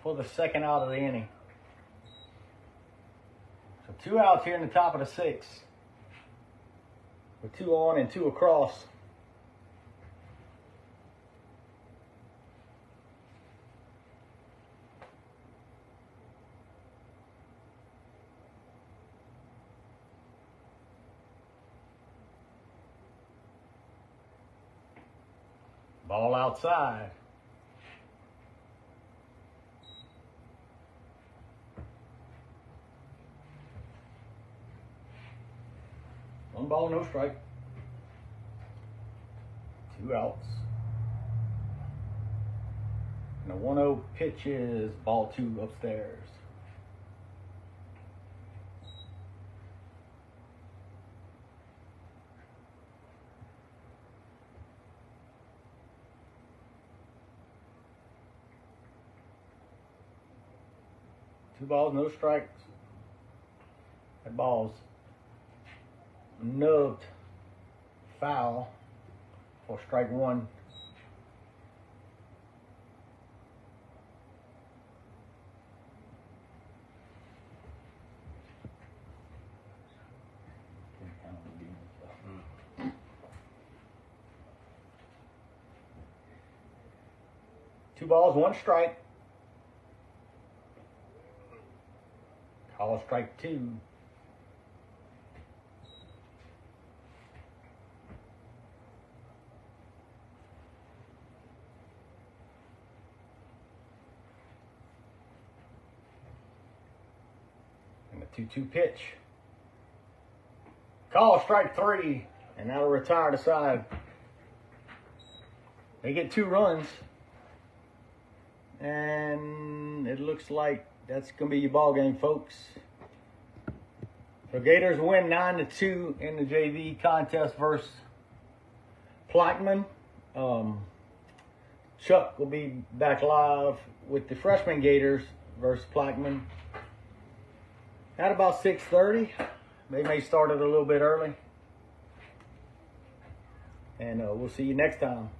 for the 2nd out of the inning. So 2 outs here in the top of the 6th. With 2 on and 2 across. Ball outside. One ball, no strike. 2 outs. And a 1-0 pitch is ball 2 upstairs. Two balls, no strikes. That ball's nubbed foul for strike 1. Two balls, 1 strike. Call strike 2. And the 2-2 pitch. Call strike 3. And that'll retire the side. They get 2 runs. And it looks like that's going to be your ball game, folks. The Gators win 9-2 in the JV contest versus Plaquemine. Chuck will be back live with the freshman Gators versus Plaquemine at about 6:30. They may start it a little bit early. And we'll see you next time.